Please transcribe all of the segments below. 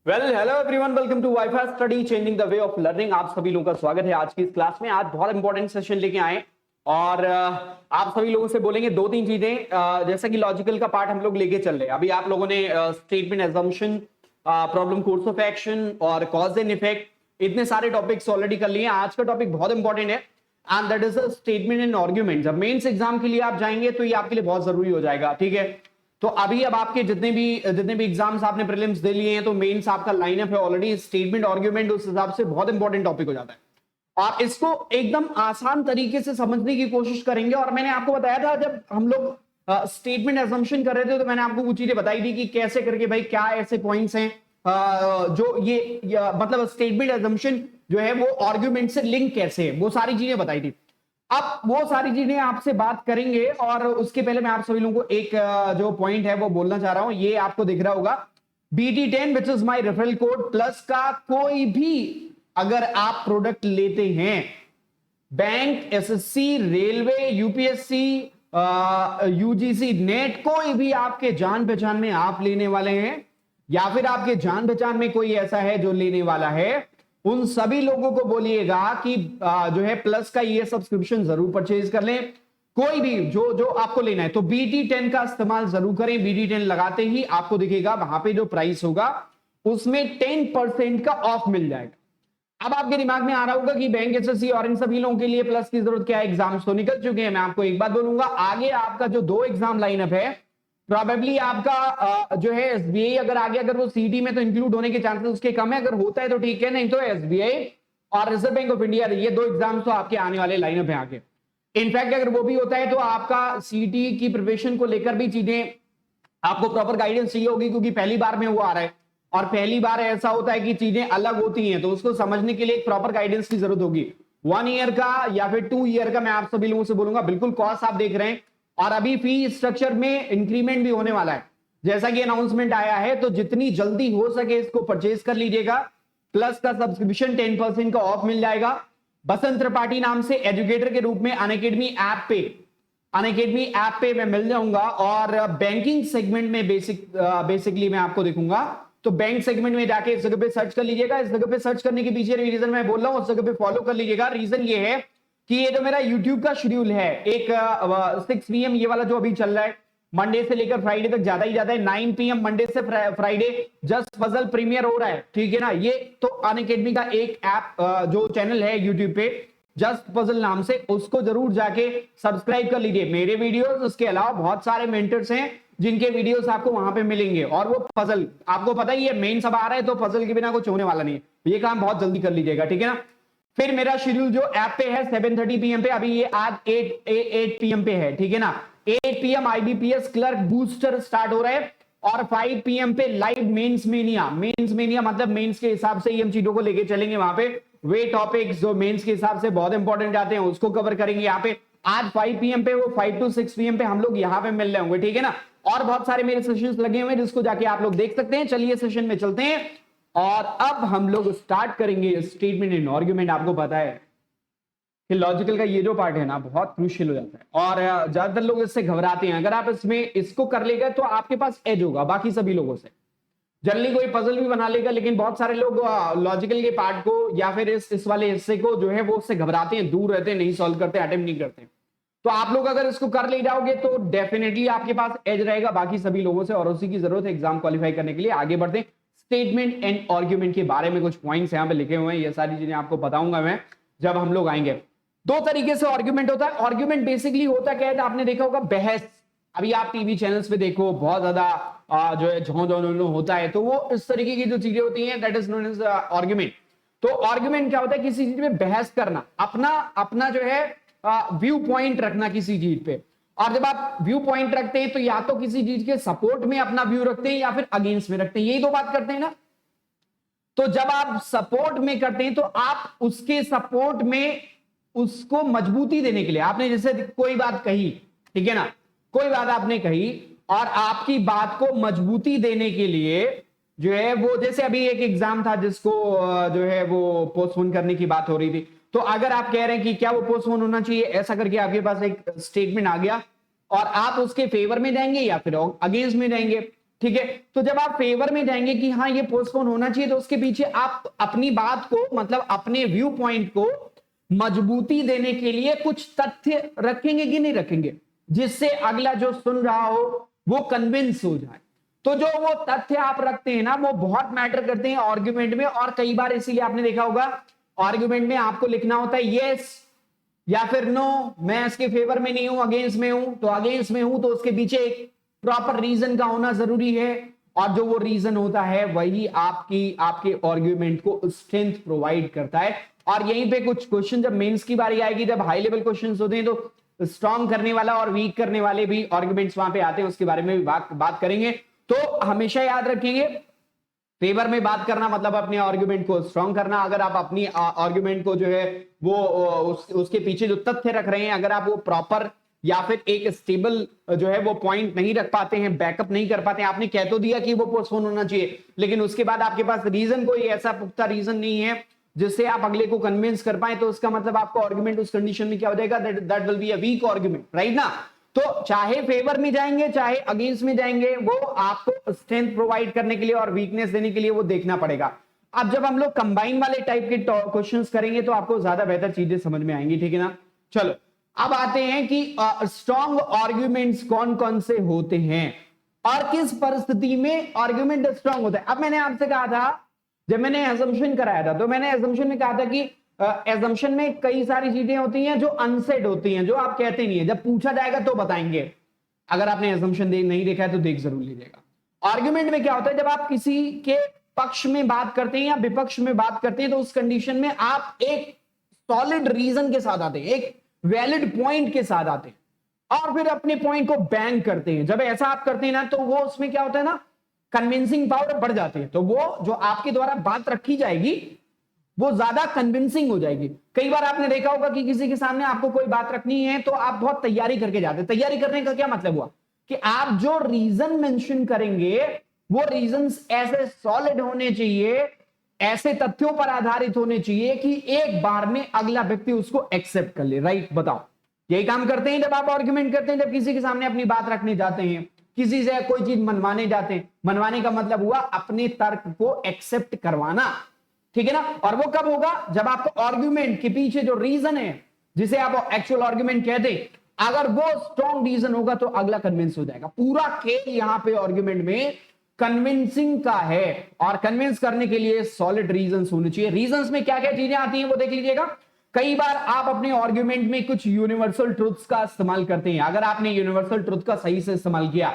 Hello everyone, welcome to WiFi study changing the way of learning. आप सभी लोगों का स्वागत है आज की इस क्लास में। आज बहुत इंपॉर्टेंट सेशन लेके आए और आप सभी लोगों से बोलेंगे दो तीन चीजें। जैसा कि लॉजिकल का पार्ट हम लोग लेके चल रहे हैं। अभी आप लोगों ने statement assumption, problem course of action और कॉज एंड इफेक्ट, इतने सारे टॉपिक्स ऑलरेडी कर लिए। आज का टॉपिक बहुत इंपॉर्टेंट है and that is statement and argument. जब मेंस एग्जाम के लिए आप जाएंगे तो ये आपके लिए बहुत जरूरी हो जाएगा, ठीक है। तो अभी अब आपके जितने भी एग्जाम्स आपने प्रीलिम्स दे लिए हैं तो मेंस आपका लाइनअप है ऑलरेडी। स्टेटमेंट आर्ग्यूमेंट उस हिसाब से बहुत इंपॉर्टेंट टॉपिक हो जाता है और इसको एकदम आसान तरीके से समझने की कोशिश करेंगे। और मैंने आपको बताया था जब हम लोग स्टेटमेंट एजम्पशन कर रहे थे तो मैंने आपको वो चीजें बताई थी कि कैसे करके भाई क्या ऐसे पॉइंट्स हैं जो मतलब स्टेटमेंट एजम्पशन जो है वो आर्ग्यूमेंट से लिंक कैसे है, वो सारी चीजें बताई थी। अब वो सारी चीजें आपसे बात करेंगे और उसके पहले मैं आप सभी लोगों को एक जो पॉइंट है वो बोलना चाह रहा हूं। ये आपको दिख रहा होगा BT10 which is my referral code plus का कोई भी अगर आप प्रोडक्ट लेते हैं, bank, SSC, railway, UPSC, UGC, net, कोई भी आपके जान पहचान में आप लेने वाले हैं या फिर आपके जान पहचान में कोई ऐसा है जो लेने वाला है, उन सभी लोगों को बोलिएगा कि जो है प्लस का ये सब्सक्रिप्शन जरूर परचेज कर लें। कोई भी जो जो आपको लेना है तो BT10 का इस्तेमाल जरूर करें। BT10 लगाते ही आपको दिखेगा वहां पे जो प्राइस होगा उसमें 10% का ऑफ मिल जाएगा। अब आपके दिमाग में आ रहा होगा कि बैंक, SSC और इन सभी लोगों के लिए प्लस की जरूरत क्या है, एग्जाम्स तो निकल चुके हैं। मैं आपको एक बात बोलूंगा, आगे आपका जो 2 एग्जाम लाइनअप है, प्रोबेबली आपका जो है SBI अगर आगे अगर वो CT में तो इंक्लूड होने के चांसेस उसके कम है। अगर होता है तो ठीक है, नहीं तो SBI और रिजर्व बैंक ऑफ इंडिया, ये 2 एग्जाम्स तो आपके आने वाले लाइनअप है आगे। इनफैक्ट अगर वो भी होता है तो आपका CT की प्रिपरेशन को लेकर भी चीजें आपको प्रॉपर गाइडेंस चाहिए होगी, क्योंकि पहली बार में वो आ रहा है और पहली बार ऐसा होता है कि चीजें अलग होती हैं, तो उसको समझने के लिए एक प्रॉपर गाइडेंस की जरूरत होगी। 1 ईयर का या फिर 2 ईयर का मैं आप सभी लोगों से बोलूंगा। बिल्कुल कॉस्ट आप देख रहे हैं और अभी फी स्ट्रक्चर में इंक्रीमेंट भी होने वाला है जैसा कि अनाउंसमेंट आया है, तो जितनी जल्दी हो सके इसको परचेज कर लीजिएगा। प्लस का सब्सक्रिप्शन 10% का ऑफ मिल जाएगा। बसंत त्रिपाठी नाम से एजुकेटर के रूप में अनअकैडमी ऐप पे मैं मिल जाऊंगा और बैंकिंग सेगमेंट में बेसिकली मैं आपको दिखूंगा। तो बैंक सेगमेंट में जाके इस जगह पे सर्च कर लीजिएगा। इस जगह पे सर्च करने के पीछे रीजन मैं बोल रहा हूं, उस जगह पे फॉलो कर लीजिएगा। रीजन ये है कि ये जो मेरा YouTube का शेड्यूल है, एक 6 PM ये वाला जो अभी चल रहा है, मंडे से लेकर फ्राइडे तक ज्यादा ही ज्यादा है। 9 PM मंडे से फ्राइडे जस्ट पजल प्रीमियर हो रहा है, ठीक है ना। ये तो अनअकैडमी का एक ऐप जो चैनल है YouTube पे जस्ट पजल नाम से, उसको जरूर जाके सब्सक्राइब कर लीजिए। मेरे वीडियोस, उसके अलावा बहुत सारे मेंटर्स हैं जिनके वीडियोस आपको वहां पे मिलेंगे। और वो पजल आपको पता ही है, मेन सब आ रहा है तो पजल के बिना कुछ होने वाला नहीं है। ये काम बहुत जल्दी कर लीजिएगा, ठीक है ना। फिर मेरा शेड्यूल जो ऐप पे है 7:30 PM पे, अभी ये आज 8 PM पे है, ठीक है ना। 8 PM IBPS clerk booster start हो रहा है और 5 PM पे लाइव मेंस मेनिया मतलब मेंस के हिसाब से ही हम चीजों को लेके चलेंगे। वहां पे वे टॉपिक्स जो मेंस के हिसाब से बहुत इंपॉर्टेंट आते हैं उसको कवर करेंगे यहाँ पे। आज 5 PM पे, वो 5 to 6 PM पे हम लोग यहाँ पे मिल रहे होंगे, ठीक है ना। और बहुत सारे मेरे सेशंस लगे हुए हैं जिसको जाके आप लोग देख सकते हैं। चलिए सेशन में चलते हैं और अब हम लोग स्टार्ट करेंगे स्टेटमेंट एंड आर्ग्यूमेंट। आपको पता है कि लॉजिकल का ये जो पार्ट है ना बहुत क्रूशियल हो जाता है और ज्यादातर लोग इससे घबराते हैं। अगर आप इसको कर लेगा तो आपके पास एज होगा बाकी सभी लोगों से। जल्दी कोई पजल भी बना लेगा, लेकिन बहुत सारे लोग लॉजिकल के पार्ट को या फिर इस वाले हिस्से को जो है वो उससे घबराते हैं, दूर रहते हैं, नहीं सॉल्व करते, अटेम्प्ट नहीं करते। तो आप लोग अगर इसको कर ले जाओगे तो डेफिनेटली आपके पास एज रहेगा बाकी सभी लोगों से और उसी की जरूरत है एग्जाम क्वालिफाई करने के लिए। आगे बढ़ते हैं। स्टेटमेंट एंड आर्ग्यूमेंट के बारे में कुछ पॉइंट्स यहां पे लिखे हुए हैं, ये सारी चीजें आपको बताऊंगा मैं जब हम लोग आएंगे। 2 तरीके से आर्ग्यूमेंट होता है। आर्ग्यूमेंट बेसिकली होता क्या है, आपने देखा होगा बहस। अभी आप टीवी चैनल्स पे देखो बहुत ज्यादा जो है झों होता है, तो वो इस तरीके की जो चीजें होती हैं that is known as argument. तो आर्ग्यूमेंट क्या होता है, किसी चीज में बहस करना, अपना जो है व्यू पॉइंट रखना किसी चीज पे। और जब आप व्यू पॉइंट रखते हैं तो या तो किसी चीज के सपोर्ट में अपना व्यू रखते हैं या फिर अगेंस्ट में रखते हैं, यही 2 बात करते हैं ना। तो जब आप सपोर्ट में करते हैं तो आप उसके सपोर्ट में उसको मजबूती देने के लिए, आपने जैसे कोई बात कही, ठीक है ना, कोई बात आपने कही और आपकी बात को मजबूती देने के लिए जो है वो, जैसे अभी एक एग्जाम था जिसको जो है वो पोस्टपोन करने की बात हो रही थी, तो अगर आप कह रहे हैं कि क्या वो पोस्टपोन होना चाहिए, ऐसा करके आपके पास एक स्टेटमेंट आ गया और आप उसके फेवर में जाएंगे या फिर अगेंस्ट में जाएंगे, ठीक है। तो जब आप फेवर में जाएंगे कि हाँ ये पोस्टपोन होना चाहिए, तो उसके पीछे आप अपनी बात को, मतलब अपने व्यू पॉइंट को मजबूती देने के लिए कुछ तथ्य रखेंगे कि नहीं रखेंगे, जिससे अगला जो सुन रहा हो वो कन्विंस हो जाए। तो जो वो तथ्य आप रखते हैं ना, वो बहुत मैटर करते हैं आर्ग्यूमेंट में। और कई बार इसीलिए आपने देखा होगा आर्ग्यूमेंट में आपको लिखना होता है यस या फिर नो, मैं इसके फेवर में नहीं हूं, अगेंस्ट में हूं। तो अगेंस्ट में हूं तो उसके पीछे एक प्रॉपर रीजन का होना जरूरी है, और जो वो रीजन होता है वही आपके आर्ग्यूमेंट को स्ट्रेंथ प्रोवाइड करता है। और यहीं पे कुछ क्वेश्चन जब मेंस की बारी आएगी, जब हाई लेवल क्वेश्चंस होते हैं, तो स्ट्रॉन्ग करने वाला और वीक करने वाले भी आर्ग्यूमेंट्स वहां पे आते हैं, उसके बारे में भी बात करेंगे। तो हमेशा याद रखेंगे, फेवर में बात करना मतलब अपने आर्ग्यूमेंट को स्ट्रॉन्ग करना। अगर आप अपनी आर्ग्यूमेंट को जो है वो उसके पीछे जो तथ्य रख रहे हैं, अगर आप वो प्रॉपर या फिर एक स्टेबल जो है वो पॉइंट नहीं रख पाते हैं, बैकअप नहीं कर पाते हैं, आपने कह तो दिया कि वो पोस्टपोन होना चाहिए, लेकिन उसके बाद आपके पास रीजन, कोई ऐसा पुख्ता रीजन नहीं है जिससे आप अगले को कन्विंस कर पाए, तो उसका मतलब आपका आर्ग्यूमेंट उस कंडीशन में क्या हो जाएगा, that will be a weak argument, right ना। तो चाहे फेवर में जाएंगे चाहे अगेंस्ट में जाएंगे, वो आपको स्ट्रेंथ प्रोवाइड करने के लिए और वीकनेस देने के लिए वो देखना पड़ेगा। अब जब हम लोग कंबाइन वाले टाइप के क्वेश्चंस करेंगे तो आपको ज्यादा बेहतर चीजें समझ में आएंगी, ठीक है ना। चलो अब आते हैं कि स्ट्रॉन्ग आर्ग्यूमेंट्स कौन कौन से होते हैं और किस परिस्थिति में आर्ग्यूमेंट स्ट्रॉन्ग होता है। अब मैंने आपसे कहा था, जब मैंने एजम्पशन कराया था, तो मैंने एजम्पशन में कहा था कि एजम्पशन में कई सारी चीजें होती हैं जो अनसेड होती हैं, जो आप कहते नहीं है, जब पूछा जाएगा तो बताएंगे। अगर आपने एजम्पशन नहीं देखा है तो देख जरूर लीजिएगा। आर्ग्यूमेंट में क्या होता है, जब आप किसी के पक्ष में बात करते हैं या विपक्ष में बात करते हैं, तो उस कंडीशन में आप एक सॉलिड रीजन के साथ आते हैं, एक वैलिड पॉइंट के साथ आते हैं और फिर अपने पॉइंट को बैंग करते हैं। जब ऐसा आप करते हैं ना, तो वो उसमें क्या होता है ना, कन्विंसिंग पावर बढ़ जाती है। तो वो जो आपके द्वारा बात रखी जाएगी वो ज्यादा कन्विंसिंग हो जाएगी। कई बार आपने देखा होगा कि किसी के सामने आपको कोई बात रखनी है तो आप बहुत तैयारी करके जाते हैं। तैयारी करने का क्या मतलब हुआ कि आप जो रीजन मेंशन करेंगे वो रीजंस ऐसे सॉलिड होने चाहिए, ऐसे तथ्यों पर आधारित होने चाहिए कि एक बार में अगला व्यक्ति उसको एक्सेप्ट कर ले, राइट। बताओ, यही काम करते हैं जब आप आर्ग्यूमेंट करते हैं, जब किसी के सामने अपनी बात रखने जाते हैं, किसी से कोई चीज मनवाने जाते हैं। मनवाने का मतलब हुआ अपने तर्क को एक्सेप्ट करवाना, ठीक है ना। और वो कब होगा, जब आपको आर्ग्यूमेंट के पीछे जो रीजन है, जिसे आप एक्चुअल आर्ग्यूमेंट कहते हैं, अगर वो स्ट्रॉन्ग रीजन होगा तो अगला कन्विंस हो जाएगा। पूरा खेल यहां पे आर्ग्यूमेंट में कन्विंसिंग का है, और कन्विंस करने के लिए सॉलिड रीजंस होने चाहिए। रीजंस में क्या क्या चीजें आती हैं वो देख लीजिएगा। कई बार आप अपने आर्ग्यूमेंट में कुछ यूनिवर्सल ट्रुथ्स का इस्तेमाल करते हैं। अगर आपने यूनिवर्सल ट्रुथ का सही से इस्तेमाल किया,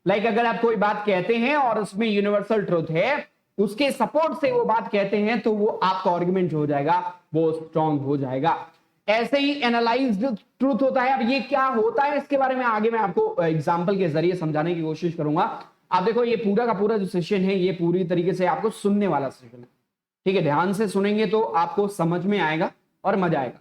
लाइक अगर आप कोई बात कहते हैं और उसमें यूनिवर्सल ट्रुथ है, उसके सपोर्ट से वो बात कहते हैं, तो वो आपका आर्ग्यूमेंट हो जाएगा, वो स्ट्रांग हो जाएगा। ऐसे ही एनालाइज्ड ट्रुथ होता है। अब ये क्या होता है इसके बारे में आगे मैं आपको एग्जांपल के जरिए समझाने की कोशिश करूंगा। आप देखो, ये पूरा का पूरा जो सेशन है ये पूरी तरीके से आपको सुनने वाला सेशन है, ठीक है। ध्यान से सुनेंगे तो आपको समझ में आएगा और मजा आएगा।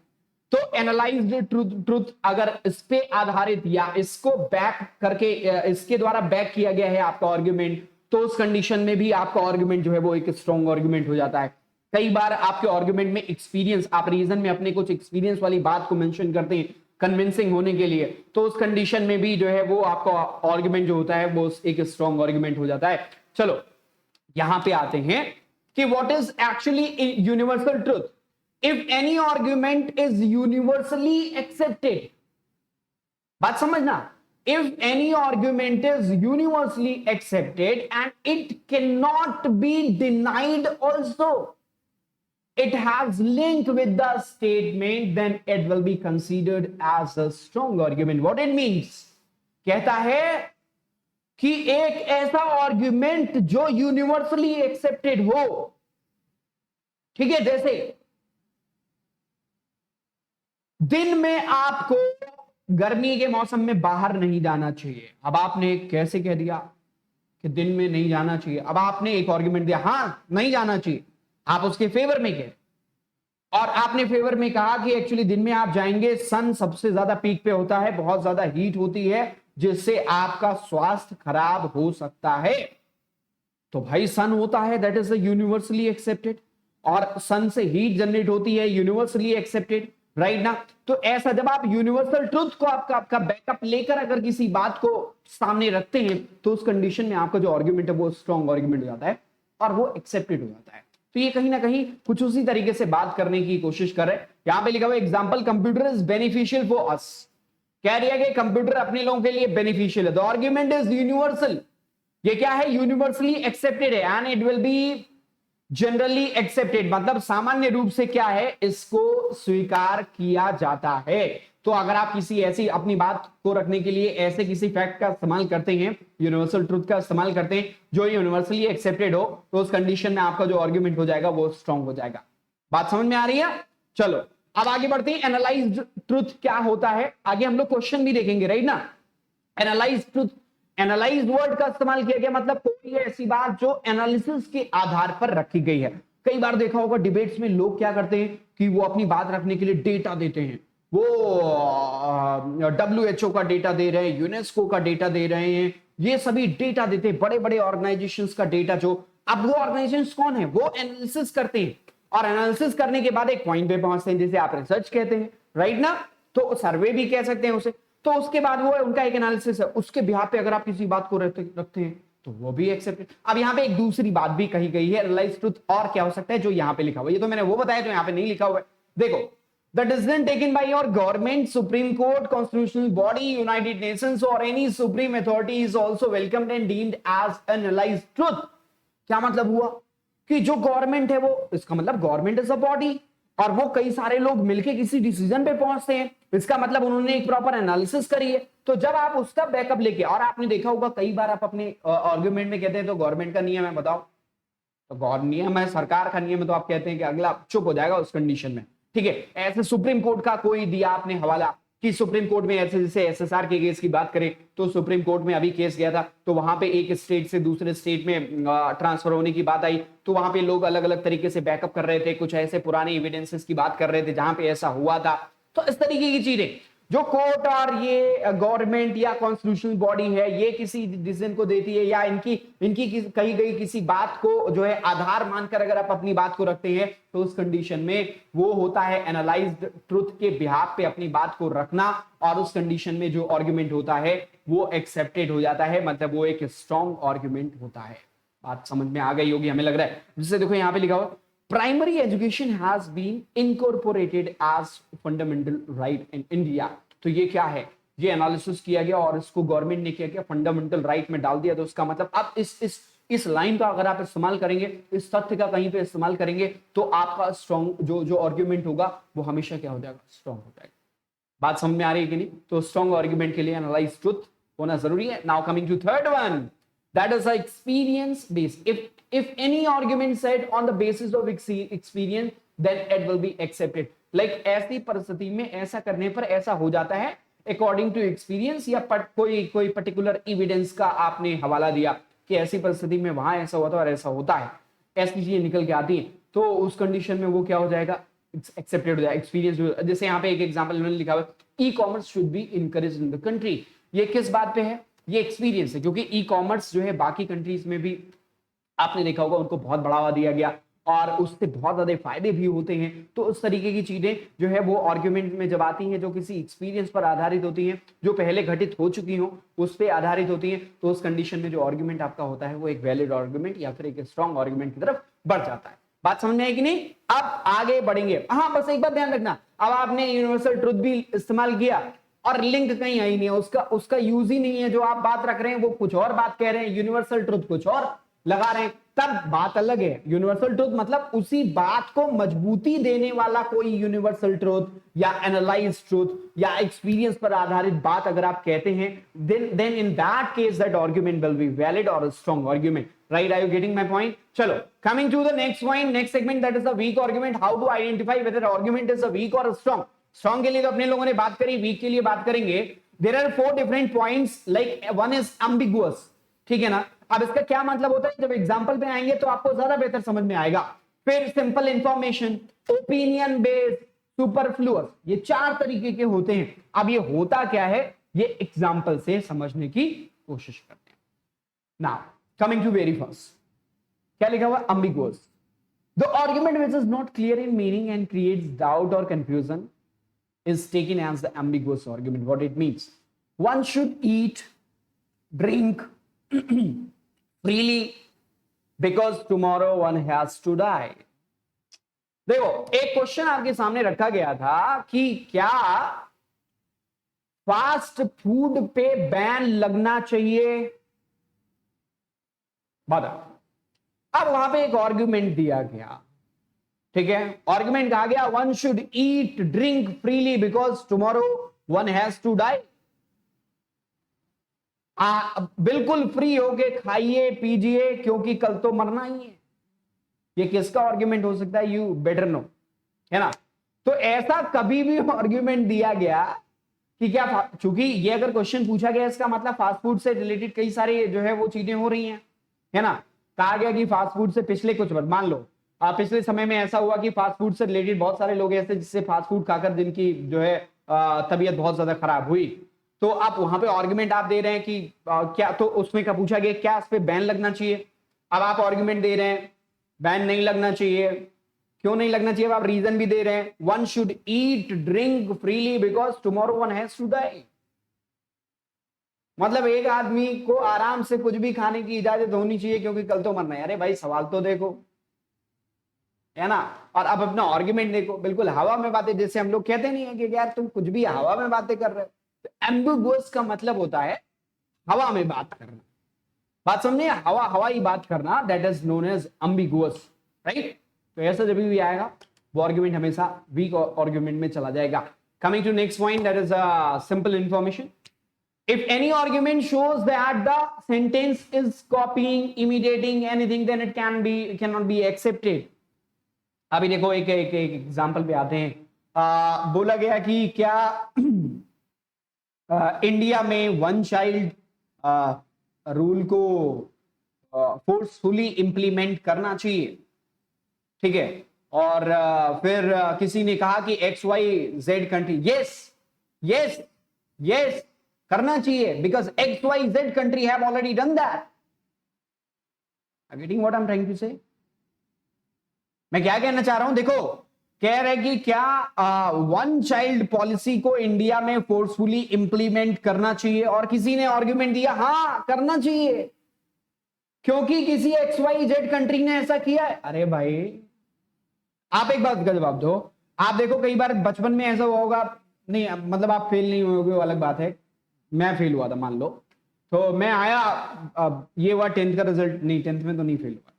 तो एनालाइज्ड ट्रुथ अगर इस पे आधारित या इसको बैक करके, इसके द्वारा बैक किया गया है आपका आर्ग्यूमेंट, तो उस कंडीशन में भी आपका आर्ग्यूमेंट जो है वो एक स्ट्रॉन्ग आर्ग्यूमेंट हो जाता है। कई बार आपके आर्ग्यूमेंट में एक्सपीरियंस, आप रीजन में अपने कुछ एक्सपीरियंस वाली बात को मेंशन करते हैं कन्विंसिंग होने के लिए, तो उस कंडीशन में भी जो है वो आपका आर्ग्यूमेंट जो होता है वो एक स्ट्रॉन्ग आर्ग्यूमेंट हो जाता है। चलो यहां पे आते हैं कि what is actually universal truth. If any argument is universally accepted, बात समझना, if any argument is universally accepted and it cannot be denied also, it has link with the statement, then it will be considered as a strong argument. What it means, कहता है कि एक ऐसा argument जो universally accepted हो, ठीक है, जैसे दिन में आपको गर्मी के मौसम में बाहर नहीं जाना चाहिए। अब आपने कैसे कह दिया कि दिन में नहीं जाना चाहिए, अब आपने एक आर्ग्यूमेंट दिया, हां नहीं जाना चाहिए, आप उसके फेवर में कह, और आपने फेवर में कहा कि एक्चुअली दिन में आप जाएंगे, सन सबसे ज्यादा पीक पे होता है, बहुत ज्यादा हीट होती है, जिससे आपका स्वास्थ्य खराब हो सकता है। तो भाई सन होता है, दैट इज यूनिवर्सली एक्सेप्टेड, और सन से हीट जनरेट होती है, यूनिवर्सली एक्सेप्टेड। राइट ना। तो ऐसा जब आप यूनिवर्सल ट्रुथ को आपका बैकअप लेकर अगर किसी बात को सामने रखते हैं तो उस कंडीशन में आपका जो आर्ग्यूमेंट है वो स्ट्रॉन्ग आर्ग्यूमेंट हो जाता है और वो एक्सेप्टेड हो जाता है। तो ये कहीं ना कहीं कुछ उसी तरीके से बात करने की कोशिश कर रहे हैं। यहां पे लिखा हुआ example, computer is beneficial for us, कह रही है कि कंप्यूटर अपने लोगों के लिए बेनिफिशियल है। द आर्ग्यूमेंट इज यूनिवर्सल, ये क्या है, यूनिवर्सली एक्सेप्टेड है and it will be generally accepted, मतलब सामान्य रूप से क्या है, इसको स्वीकार किया जाता है। तो अगर आप किसी ऐसी अपनी बात को रखने के लिए ऐसे किसी फैक्ट का इस्तेमाल करते हैं, यूनिवर्सल ट्रुथ का इस्तेमाल करते हैं जो यूनिवर्सली एक्सेप्टेड हो, तो उस कंडीशन में आपका जो आर्ग्यूमेंट हो जाएगा वो स्ट्रांग हो जाएगा। बात समझ में आ रही है? चलो अब आगे बढ़ते हैं। एनालाइज्ड ट्रुथ क्या होता है, आगे हम लोग क्वेश्चन भी देखेंगे, राइट ना। एनालाइज ट्रुथ, एनालाइज वर्ड का इस्तेमाल किया गया, मतलब कोई ऐसी बात जो एनालिसिस के आधार पर रखी गई है। कई बार देखा होगा डिबेट्स में लोग क्या करते हैं कि वो अपनी बात रखने के लिए डेटा देते हैं, वो WHO का डेटा दे रहे हैं, यूनेस्को का डेटा दे रहे हैं, ये सभी डेटा देते हैं, बड़े बड़े ऑर्गेनाइजेशंस का डेटा। जो अब वो ऑर्गेनाइजेशंस कौन है, वो एनालिसिस करते हैं और एनालिसिस करने के बाद एक पॉइंट पे पहुंचते हैं जिसे आप रिसर्च कहते हैं, राइट ना। तो सर्वे भी कह सकते हैं उसे। तो उसके बाद वो उनका एक एनालिसिस है, उसके बिहाफ पे अगर आप किसी बात को रखते हैं तो वो भी एक्सेप्टेड। अब यहां पे एक दूसरी बात भी कही गई है, एनालाइज ट्रुथ और क्या हो सकता है जो यहां पे लिखा हुआ है, ये तो मैंने वो बताया जो यहां पे नहीं लिखा हुआ है। देखो, the decision taken by your government, supreme court, constitutional body, United Nations और any supreme authority is also welcomed and deemed as analyse truth. क्या मतलब हुआ कि जो गवर्नमेंट है वो, इसका मतलब गवर्नमेंट इज अ बॉडी और वो कई सारे लोग मिलकर किसी डिसीजन पे पहुंचते हैं, इसका मतलब उन्होंने एक प्रॉपर एनालिसिस करी है। तो जब आप उसका बैकअप लेके, और आपने देखा होगा कई बार आप अपने आर्गुमेंट में कहते हैं तो गवर्नमेंट का नियम है, बताओ तो नियम है, सरकार का नियम है, तो आप कहते हैं कि अगला चुप हो जाएगा उस कंडीशन में, ठीक है। ऐसे सुप्रीम कोर्ट का कोई दिया आपने हवाला कि सुप्रीम कोर्ट में ऐसे, जैसे SSR के केस की बात करें तो सुप्रीम कोर्ट में अभी केस गया था, तो वहां पे एक स्टेट से दूसरे स्टेट में ट्रांसफर होने की बात आई, तो वहां पे लोग अलग अलग तरीके से बैकअप कर रहे थे, कुछ ऐसे पुराने एविडेंसेस की बात कर रहे थे जहां पे ऐसा हुआ था। तो इस तरीके की चीजें जो कोर्ट और ये गवर्नमेंट या कॉन्स्टिट्यूशनल बॉडी है ये किसी डिसीजन को देती है, या इनकी इनकी कही गई किसी बात को जो है आधार मानकर अगर आप अपनी बात को रखते हैं तो उस कंडीशन में वो होता है एनालाइज्ड ट्रुथ के बिहाफ पे अपनी बात को रखना, और उस कंडीशन में जो आर्गुमेंट होता है वो एक्सेप्टेड हो जाता है, मतलब वो एक स्ट्रॉन्ग आर्गुमेंट होता है। बात समझ में आ गई होगी हमें लग रहा है। जिससे देखो यहां पे लिखा हुआ primary education has been incorporated as fundamental right in India. तो ये क्या है, ये एनालिसिस किया गया और इसको गवर्नमेंट ने क्या किया, फंडामेंटल राइट में डाल दिया। तो उसका मतलब अब इस लाइन का अगर आप इस्तेमाल करेंगे, इस तथ्य का कहीं पे इस्तेमाल करेंगे तो आपका स्ट्रॉन्ग जो आर्गुमेंट होगा वो हमेशा क्या हो जाएगा, स्ट्रॉन्ग हो जाएगा। बात समझ में आ रही है कि नहीं? तो स्ट्रॉन्ग आर्गुमेंट के लिए एनालाइज ट्रुथ होना जरूरी है। Now coming to third one, that is experience based. if any argument said on the basis of experience then it will be accepted। like ऐसी परिस्थिति में ऐसा करने पर ऐसा हो जाता है according to experience, या कोई पर्टिकुलर एविडेंस का आपने हवाला दिया कि ऐसी परिस्थिति में वहां ऐसा हुआ था और ऐसा होता है, ऐसी चीजें निकल के आती हैं, तो उस कंडीशन में वो क्या हो जाएगा, एक्सेप्टेड हो जाएगा। एक्सपीरियंस, जैसे यहाँ पे एक एग्जांपल उन्होंने लिखा हुआ e commerce should be encourage in the country. ये किस बात पे है, ये एक्सपीरियंस है, क्योंकि ई कॉमर्स जो है बाकी कंट्रीज में भी आपने देखा होगा उनको बहुत बढ़ावा दिया गया और उससे बहुत ज्यादा फायदे भी होते हैं। तो उस तरीके की चीजें जो है वो आर्गुमेंट में जब आती हैं जो किसी एक्सपीरियंस पर आधारित होती हैं, जो पहले घटित हो चुकी हो उस पर आधारित होती हैं, तो उस कंडीशन में जो आर्गुमेंट आपका होता है वो एक वैलिड आर्गुमेंट या फिर एक स्ट्रॉन्ग आर्गुमेंट की तरफ बढ़ जाता है। बात समझ में आई कि नहीं? अब आगे बढ़ेंगे। हाँ, बस एक बात ध्यान रखना, अब आपने यूनिवर्सल ट्रुथ भी इस्तेमाल किया और लिंक कहीं आई नहीं है, उसका यूज ही नहीं है, जो आप बात रख रहे हैं वो कुछ और बात कह रहे हैं, यूनिवर्सल ट्रुथ कुछ और लगा रहे हैं, तब बात अलग है। यूनिवर्सल ट्रुथ मतलब उसी बात को मजबूती देने वाला कोई यूनिवर्सल ट्रुथ या एनालाइज ट्रुथ या एक्सपीरियंस पर आधारित बात अगर आप कहते हैं, then in that case that argument will be valid और strong argument. Right, are you getting my point? चलो, coming to the next point, next segment, that is the weak argument. How to identify whether argument is a weak और strong. Strong के लिए तो अपने लोगों ने बात करी, वीक के लिए बात करेंगे। There are 4 different points, like one is ambiguous, ठीक है ना। अब इसका क्या मतलब होता है, जब एग्जांपल पे आएंगे तो आपको ज्यादा बेहतर समझ में आएगा। फिर simple information, opinion based, superfluous, ये 4 तरीके के होते हैं। अब ये होता क्या है, ये एग्जांपल से समझने की कोशिश करते हैं। Now coming to very first, क्या लिखा हुआ, ambiguous, the argument which is not clear in meaning and creates doubt और confusion is taken as the ambiguous argument. What it means? One should eat, drink freely because tomorrow one has to die. देखो, एक question आपके सामने रखा गया था कि क्या फास्ट फूड पे बैन लगना चाहिए? बताओ। अब वहां पे एक आर्गुमेंट दिया गया, ठीक है? आर्गुमेंट कहा गया one should eat drink freely because tomorrow one has to die. बिल्कुल फ्री होके खाइए पीजिए क्योंकि कल तो मरना ही है। ये किसका आर्गुमेंट हो सकता है? यू बेटर नो, है ना? तो ऐसा कभी भी आर्गुमेंट दिया गया कि क्या, चूंकि ये अगर क्वेश्चन पूछा गया इसका मतलब फास्ट फूड से रिलेटेड कई सारी जो है वो चीजें हो रही हैं, है ना? कहा गया कि फास्ट फूड से पिछले कुछ मान लो पिछले समय में ऐसा हुआ कि फास्ट फूड से रिलेटेड बहुत सारे लोग ऐसे जिससे फास्ट फूड खाकर जिनकी जो है तबीयत बहुत ज्यादा खराब हुई। तो आप वहां पे आर्गुमेंट आप दे रहे हैं कि क्या, तो उसमें क्या पूछा गया, क्या इस पे बैन लगना चाहिए? अब आप आर्गुमेंट दे रहे हैं बैन नहीं लगना चाहिए। क्यों नहीं लगना चाहिए? आप रीजन भी दे रहे हैं, one should eat drink freely because tomorrow one has to die. मतलब एक आदमी को आराम से कुछ भी खाने की इजाजत होनी चाहिए क्योंकि कल तो मरना है। अरे भाई सवाल तो देखो, है ना? और अब अपना आर्गुमेंट देखो, बिल्कुल हवा में बातें, जैसे हम लोग कहते नहीं है कि यार तुम कुछ भी हवा में बातें कर रहे हो। तो एम्बिगुअस का मतलब होता है हवा में बात करना। बात समझे? हवाई बात करना, that is known as ambiguous, right? तो ऐसा जब भी आएगा वो आर्गुमेंट हमेशा वीक आर्गुमेंट में चला जाएगा। Coming to next point, that is a simple information. If any argument shows that the sentence is copying, imitating anything, then it cannot be accepted. अभी देखो एक एग्जांपल पे आते हैं। बोला गया कि क्या इंडिया में वन चाइल्ड रूल को फोर्सफुली इंप्लीमेंट करना चाहिए, ठीक है? और फिर किसी ने कहा कि XYZ कंट्री, यस करना चाहिए because XYZ country have already done that. Getting what I am trying to say? मैं क्या कहना चाह रहा हूं, देखो कह रहे कि क्या वन चाइल्ड पॉलिसी को इंडिया में फोर्सफुली इंप्लीमेंट करना चाहिए, और किसी ने आर्गुमेंट दिया हाँ करना चाहिए क्योंकि किसी XYZ कंट्री ने ऐसा किया है। अरे भाई आप एक बात का जवाब दो। आप देखो कई बार बचपन में ऐसा हुआ होगा, नहीं मतलब आप फेल नहीं हुए वो अलग बात है, मैं फेल हुआ था मान लो, तो मैं आया, ये हुआ 10th का रिजल्ट, नहीं 10th में तो नहीं फेल हुआ,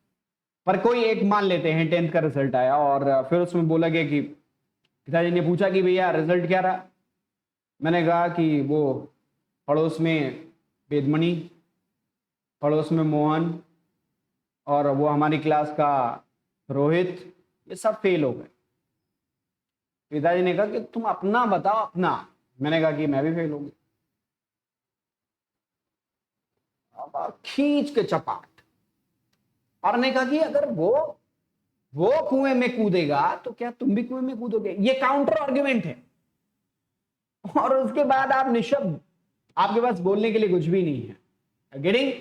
पर कोई एक मान लेते हैं 10th का रिजल्ट आया और फिर उसमें बोला गया कि पिताजी ने पूछा कि भैया रिजल्ट क्या रहा? मैंने कहा कि वो पड़ोस में वेदमणि, पड़ोस में मोहन और वो हमारी क्लास का रोहित, ये सब फेल हो गए। पिताजी ने कहा कि तुम अपना बताओ अपना। मैंने कहा कि मैं भी फेल हो गया। खींच के चपाट, और ने कहा कि अगर वो कुएं में कूदेगा तो क्या तुम भी कुएं में कूदोगे? ये काउंटर आर्गुमेंट है। और उसके बाद आप निशब्द, आपके पास बोलने के लिए कुछ भी नहीं है। गेटिंग?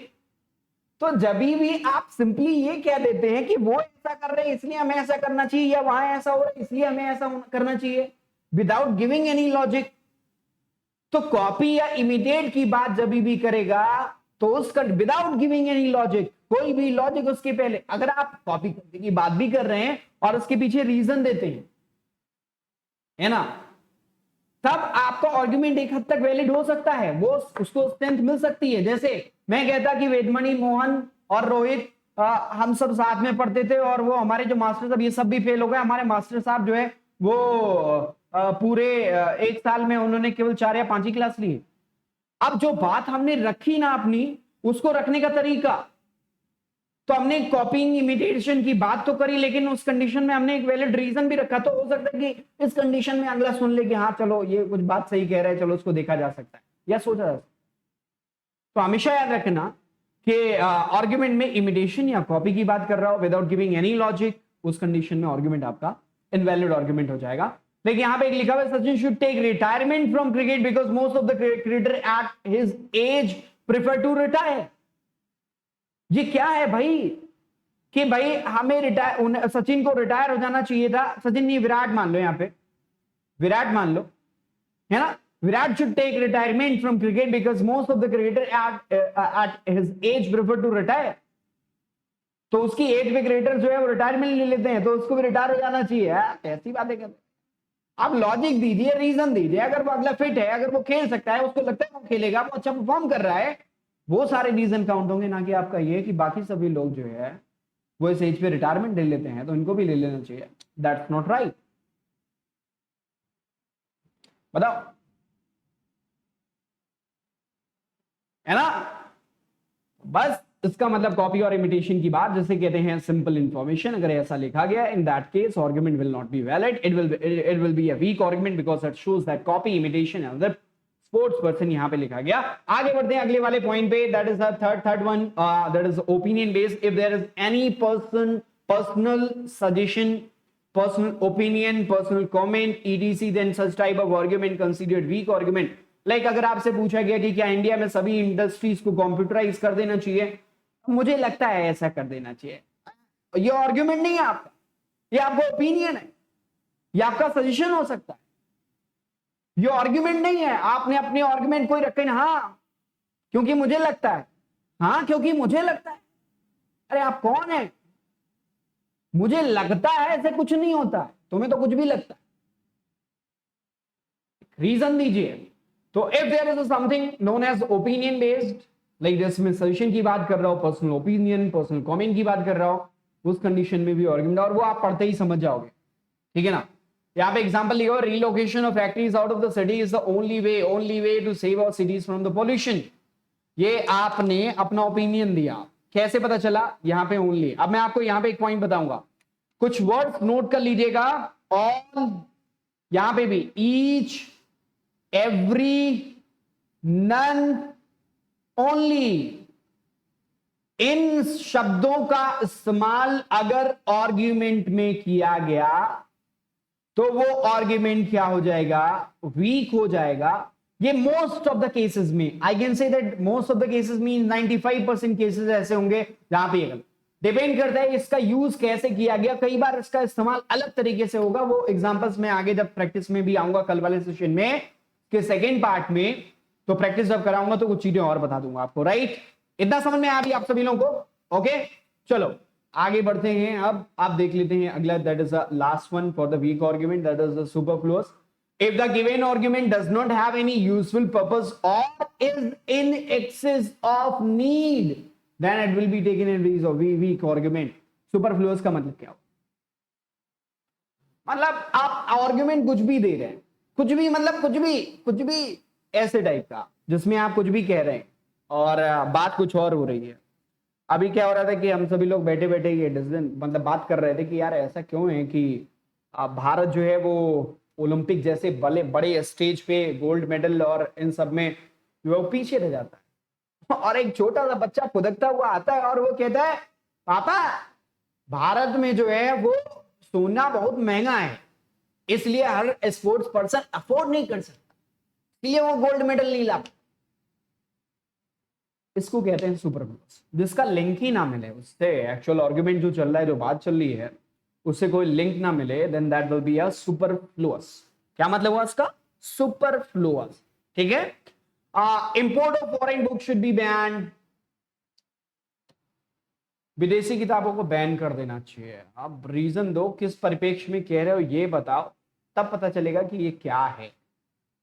तो जब भी आप सिंपली ये कह देते हैं कि वो ऐसा कर रहे हैं इसलिए हमें ऐसा करना चाहिए, या वहां ऐसा हो रहा है इसलिए हमें ऐसा करना चाहिए, विदाउट गिविंग एनी लॉजिक, तो कॉपी या इमिटेट की बात जब भी करेगा तो उसका विदाउट गिविंग एनी लॉजिक, कोई भी लॉजिक उसके पहले, अगर आप कॉपी करने की बात भी कर रहे हैं और उसके पीछे रीजन देते हैं, है ना, तब आपका आर्गुमेंट एक हद तक वैलिड हो सकता है, वो उसको स्ट्रेंथ मिल सकती है। जैसे मैं कहता कि वेदमणि, मोहन और रोहित हम सब साथ में पढ़ते थे और वो हमारे जो मास्टर साहब ये सब भी फेल हो गए। हमारे मास्टर साहब जो है वो पूरे एक साल में उन्होंने केवल 4 या 5 ही क्लास ली। अब जो बात हमने रखी ना अपनी, उसको रखने का तरीका, तो हमने कॉपिंग इमिटेशन की बात तो करी, लेकिन उस कंडीशन में हमने एक वैलिड रीजन भी रखा। तो हो सकता है कि इस कंडीशन में अगला सुन ले कि हाँ चलो ये कुछ बात सही कह रहा है, चलो उसको देखा जा सकता है या सोचा जा सकता है। तो हमेशा याद रखना कि आर्गुमेंट में इमिटेशन या कॉपी की बात कर रहा हो विदाउट गिविंग एनी लॉजिक, उस कंडीशन में आर्गुमेंट आपका इनवैलिड आर्गुमेंट हो जाएगा। लेकिन यहां पे एक लिखा हुआ है Sachin should take retirement from cricket because most of the cricketer at his age prefer to retire. ये क्या है भाई कि भाई हमें रिटायर, सचिन को रिटायर हो जाना चाहिए था। सचिन नहीं, विराट मान लो, यहां पे विराट मान लो है ना। Virat should take retirement from cricket because most of the cricketer at his age prefer to retire. तो उसकी एज पे क्रिकेटर जो है वो रिटायरमेंट ले लेते हैं, तो उसको भी रिटायर हो जाना चाहिए। ऐसी बातें करते। आप लॉजिक दीजिए, रीजन दीजिए। अगर वो अगला फिट है, अगर वो खेल सकता है, उसको लगता है वो खेलेगा, वो अच्छा परफॉर्म कर रहा है, वो सारे रीजन काउंट होंगे, ना कि आपका ये कि बाकी सभी लोग जो है वो इस एज पे रिटायरमेंट ले लेते हैं तो इनको भी ले लेना चाहिए। That's not right. बताओ, है ना। बस इसका मतलब कॉपी और इमिटेशन की बात जैसे कहते हैं सिंपल इंफॉर्मेशन, अगर ऐसा लिखा गया in that case argument will not be valid, it will be a weak argument because it shows that copy imitation and the sports person यहां पे लिखा गया। आगे बढ़ते हैं अगले वाले पॉइंट पे, that is the third one, that is opinion based. If there is any personal suggestion, personal opinion, personal comment, etc, then such type of argument considered weak argument. Like अगर आपसे पूछा गया कि क्या इंडिया में सभी industries को computerise कर देना चाहिए, मुझे लगता है ऐसा कर देना चाहिए, ये आर्ग्यूमेंट नहीं है आपका, ये आपका ओपिनियन है, ये आपका सजेशन हो सकता है, ये आर्ग्यूमेंट नहीं है। आपने अपने आर्ग्यूमेंट कोई रखे ना, हाँ क्योंकि मुझे लगता है, हाँ क्योंकि मुझे लगता है। अरे आप कौन है? मुझे लगता है ऐसे कुछ नहीं होता है, तुम्हें तो कुछ भी लगता है, रीजन दीजिए। तो if there is something known as opinion based, like this में सजेशन की बात कर रहा हूं, पर्सनल ओपिनियन, पर्सनल कमेंट की बात कर रहा हूं, उस कंडीशन में भी आर्गुमेंट, और वो आप पढ़ते ही समझ जाओगे, ठीक है ना। यहाँ पे एग्जांपल लिखो, relocation of factories out of the city is the only way to save our cities from the pollution. ये आपने अपना ओपिनियन दिया, कैसे पता चला? यहाँ पे ओनली। अब मैं आपको यहाँ पे एक पॉइंट बताऊंगा, कुछ वर्ड्स नोट कर लीजिएगा। ऑल, यहां पे भी ईच, एवरी, नन, ओनली, इन शब्दों का इस्तेमाल अगर आर्ग्यूमेंट में किया गया तो वो आर्ग्यूमेंट क्या हो जाएगा? वीक हो जाएगा। ये मोस्ट ऑफ द केसेस में, I can say that most of the cases mean 95% cases ऐसे होंगे जहां पे ये डिपेंड करता है इसका यूज कैसे किया गया। कई बार इसका इस्तेमाल अलग तरीके से होगा, वो एग्जांपल्स में आगे जब प्रैक्टिस में भी आऊंगा कल वाले सेशन में के सेकेंड पार्ट में, तो प्रैक्टिस जब कराऊंगा तो कुछ चीजें और बता दूंगा आपको। राइट, इतना समझ में आ रही आप सभी लोगों को? ओके, चलो आगे बढ़ते हैं। अब आप देख लेते हैं अगला, that is the last one for the weak argument, that is the superfluous. If the given argument does not have any useful purpose or is in excess of need, then it will be taken as a weak argument. Superfluous का मतलब क्या हो? मतलब आप argument कुछ भी दे रहे हैं, कुछ भी मतलब कुछ भी ऐसे टाइप का जिसमें आप कुछ भी कह रहे हैं और बात कुछ और हो रही है। अभी क्या हो रहा था कि हम सभी लोग बैठे बैठे ये डिसीजन मतलब बात कर रहे थे कि यार ऐसा क्यों है कि भारत जो है वो ओलंपिक जैसे बड़े बड़े स्टेज पे गोल्ड मेडल और इन सब में वो पीछे रह जाता है, और एक छोटा सा बच्चा खुदकता हुआ आता है और वो कहता है पापा भारत में जो है वो सोना बहुत महंगा है, इसलिए हर स्पोर्ट्स पर्सन अफोर्ड नहीं कर सकता, इसलिए वो गोल्ड मेडल नहीं ला। इसको कहते हैं सुपरफ्लुअस, जिसका लिंक ही ना मिले उससे, एक्चुअल आर्गुमेंट जो चल रहा है, जो बात चल रही है उससे कोई लिंक ना मिले, then that will be a superfluous. क्या मतलब हुआ इसका? सुपरफ्लुअस, ठीक है। Import of foreign book should be banned, विदेशी किताबों को बैन कर देना चाहिए। अब रीजन दो, किस परिप्रेक्ष्य में कह रहे हो ये बताओ, तब पता चलेगा कि ये क्या है,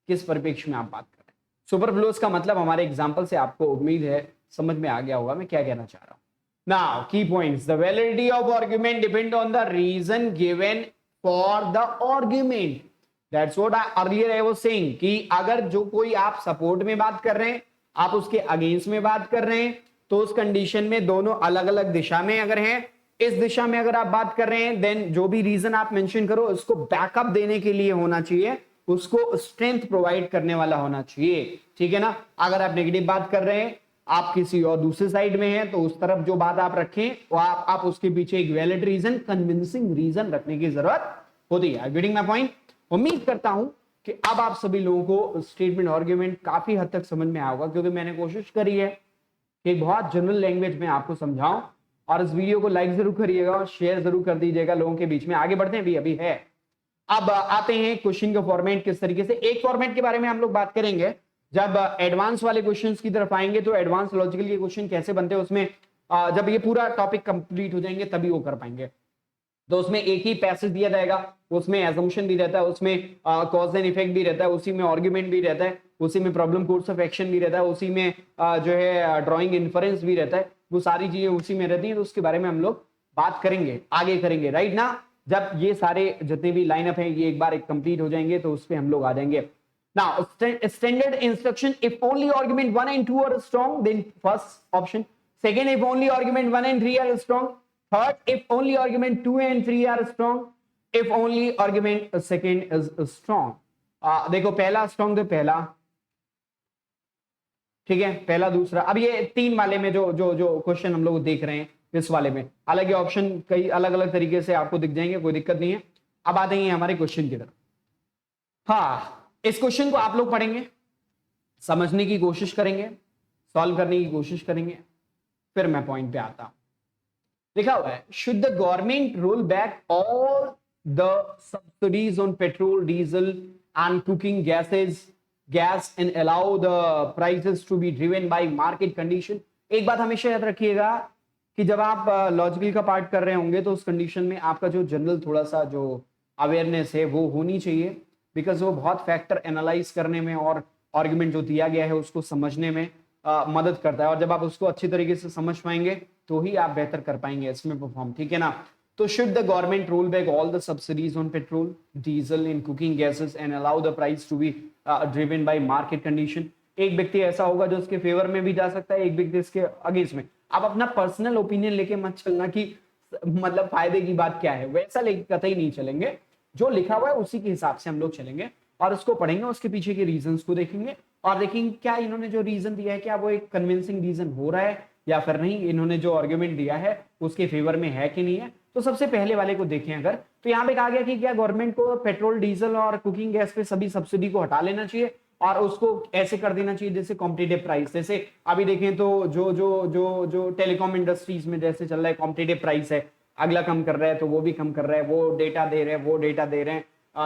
किस परिप्रेक्ष्य में आप बात कर रहे हैं। सुपरफ्लुअस का मतलब हमारे एग्जांपल से आपको उम्मीद है समझ में आ गया होगा मैं क्या कहना चाह रहा हूं। Now, key points. The validity of argument depend on the reason given for the argument. That's what earlier I was saying कि अगर जो कोई आप सपोर्ट में बात कर रहे हैं, आप उसके अगेंस्ट में बात कर रहे हैं, तो उस कंडीशन में दोनों अलग अलग दिशा में अगर हैं, इस दिशा में अगर आप बात कर रहे हैं, देन जो भी रीजन आप मेंशन करो उसको बैकअप देने के लिए होना चाहिए, उसको स्ट्रेंथ प्रोवाइड करने वाला होना चाहिए, ठीक है ना। अगर आप नेगेटिव बात कर रहे हैं, आप किसी और दूसरे साइड में हैं, तो उस तरफ जो बात आप रखें वो आप उसके पीछे एक वैलिड रीजन, कन्विंसिंग रीजन रखने की जरूरत होती है। Getting my point? उम्मीद करता हूं कि अब आप सभी लोगों को स्टेटमेंट आर्गुमेंट काफी हद तक समझ में आएगा, क्योंकि मैंने कोशिश करी है कि बहुत जनरल लैंग्वेज में आपको समझाऊं। और इस वीडियो को लाइक जरूर करिएगा और शेयर जरूर कर दीजिएगा लोगों के बीच में। आगे बढ़ते हैं, अभी है अब आते हैं क्वेश्चन का फॉर्मेट किस तरीके से। एक फॉर्मेट के बारे में हम लोग बात करेंगे, जब एडवांस वाले क्वेश्चंस की तरफ आएंगे तो एडवांस लॉजिकल के क्वेश्चन कैसे बनते हैं उसमें जब ये पूरा टॉपिक कंप्लीट हो जाएंगे तभी वो कर पाएंगे। तो उसमें एक ही पैसेज दिया जाएगा, उसमें एजम्पशन भी रहता है, उसमें कॉज एंड इफेक्ट भी रहता है, उसी में आर्गुमेंट भी रहता है, उसी में प्रॉब्लम कोर्स ऑफ एक्शन भी रहता है, उसी में जो है ड्राइंग इन्फरेंस भी रहता है, वो सारी चीजें उसी में रहती हैं। तो उसके बारे में हम लोग बात करेंगे, आगे करेंगे, राइट ना। जब ये सारे जितने भी लाइनअप है ये एक बार एक कंप्लीट हो जाएंगे तो उस पर हम लोग आ जाएंगे। Now, standard instruction, if only argument 1 and 2 are strong, then first option. Second, if only argument 1 and 3 are strong. Third, if only argument 2 and 3 are strong. If only argument second is strong. देखो पहला strong तो पहला, ठीक है, पहला दूसरा। अब ये तीन वाले में जो जो जो क्वेश्चन हम लोग देख रहे हैं इस वाले में अलग ही ऑप्शन कई अलग अलग तरीके से आपको दिख जाएंगे, कोई दिक्कत नहीं है। अब आते हैं हमारे क्वेश्चन की तरफ। हाँ, इस क्वेश्चन को आप लोग पढ़ेंगे, समझने की कोशिश करेंगे, सॉल्व करने की कोशिश करेंगे, फिर मैं पॉइंट पे आता हूं। लिखा हुआ है, should the government roll back all the subsidies on petrol, diesel and cooking gas and allow the prices to be driven by market condition. एक बात हमेशा याद रखिएगा कि जब आप लॉजिकल का पार्ट कर रहे होंगे तो उस कंडीशन में आपका जो जनरल थोड़ा सा जो अवेयरनेस है वो होनी चाहिए, बिकॉज वो बहुत फैक्टर एनालाइज करने में और आर्गुमेंट जो दिया गया है उसको समझने में मदद करता है। और जब आप उसको अच्छी तरीके से समझ पाएंगे तो ही आप बेहतर कर पाएंगे इसमें परफॉर्म, ठीक है ना। तो should the government roll back all the subsidies on petrol, diesel in cooking gases and allow the price to be driven by market condition. एक व्यक्ति ऐसा होगा जो उसके फेवर में भी जा सकता है, एक व्यक्ति इसके अगेंस्ट में। आप अपना पर्सनल ओपिनियन लेके मत चलना कि मतलब फायदे की बात क्या है, वैसा लेके कतई नहीं चलेंगे। जो लिखा हुआ है उसी के हिसाब से हम लोग चलेंगे और उसको पढ़ेंगे, उसके पीछे के रीजंस को देखेंगे और देखेंगे क्या इन्होंने जो रीजन दिया है क्या वो एक कन्विंसिंग रीजन हो रहा है या फिर नहीं, इन्होंने जो आर्गुमेंट दिया है उसके फेवर में है कि नहीं है। तो सबसे पहले वाले को देखें अगर, तो यहाँ पे कहा गया कि क्या गवर्नमेंट को पेट्रोल, डीजल और कुकिंग गैस पे सभी सब्सिडी को हटा लेना चाहिए और उसको ऐसे कर देना चाहिए जैसे कॉम्पिटिटिव प्राइस। जैसे अभी देखें तो जो जो जो जो टेलीकॉम इंडस्ट्रीज में जैसे चल रहा है कॉम्पिटिटिव प्राइस है, अगला कम कर रहा है तो वो भी कम कर रहा है, वो डेटा दे रहे हैं वो डेटा दे रहे हैं,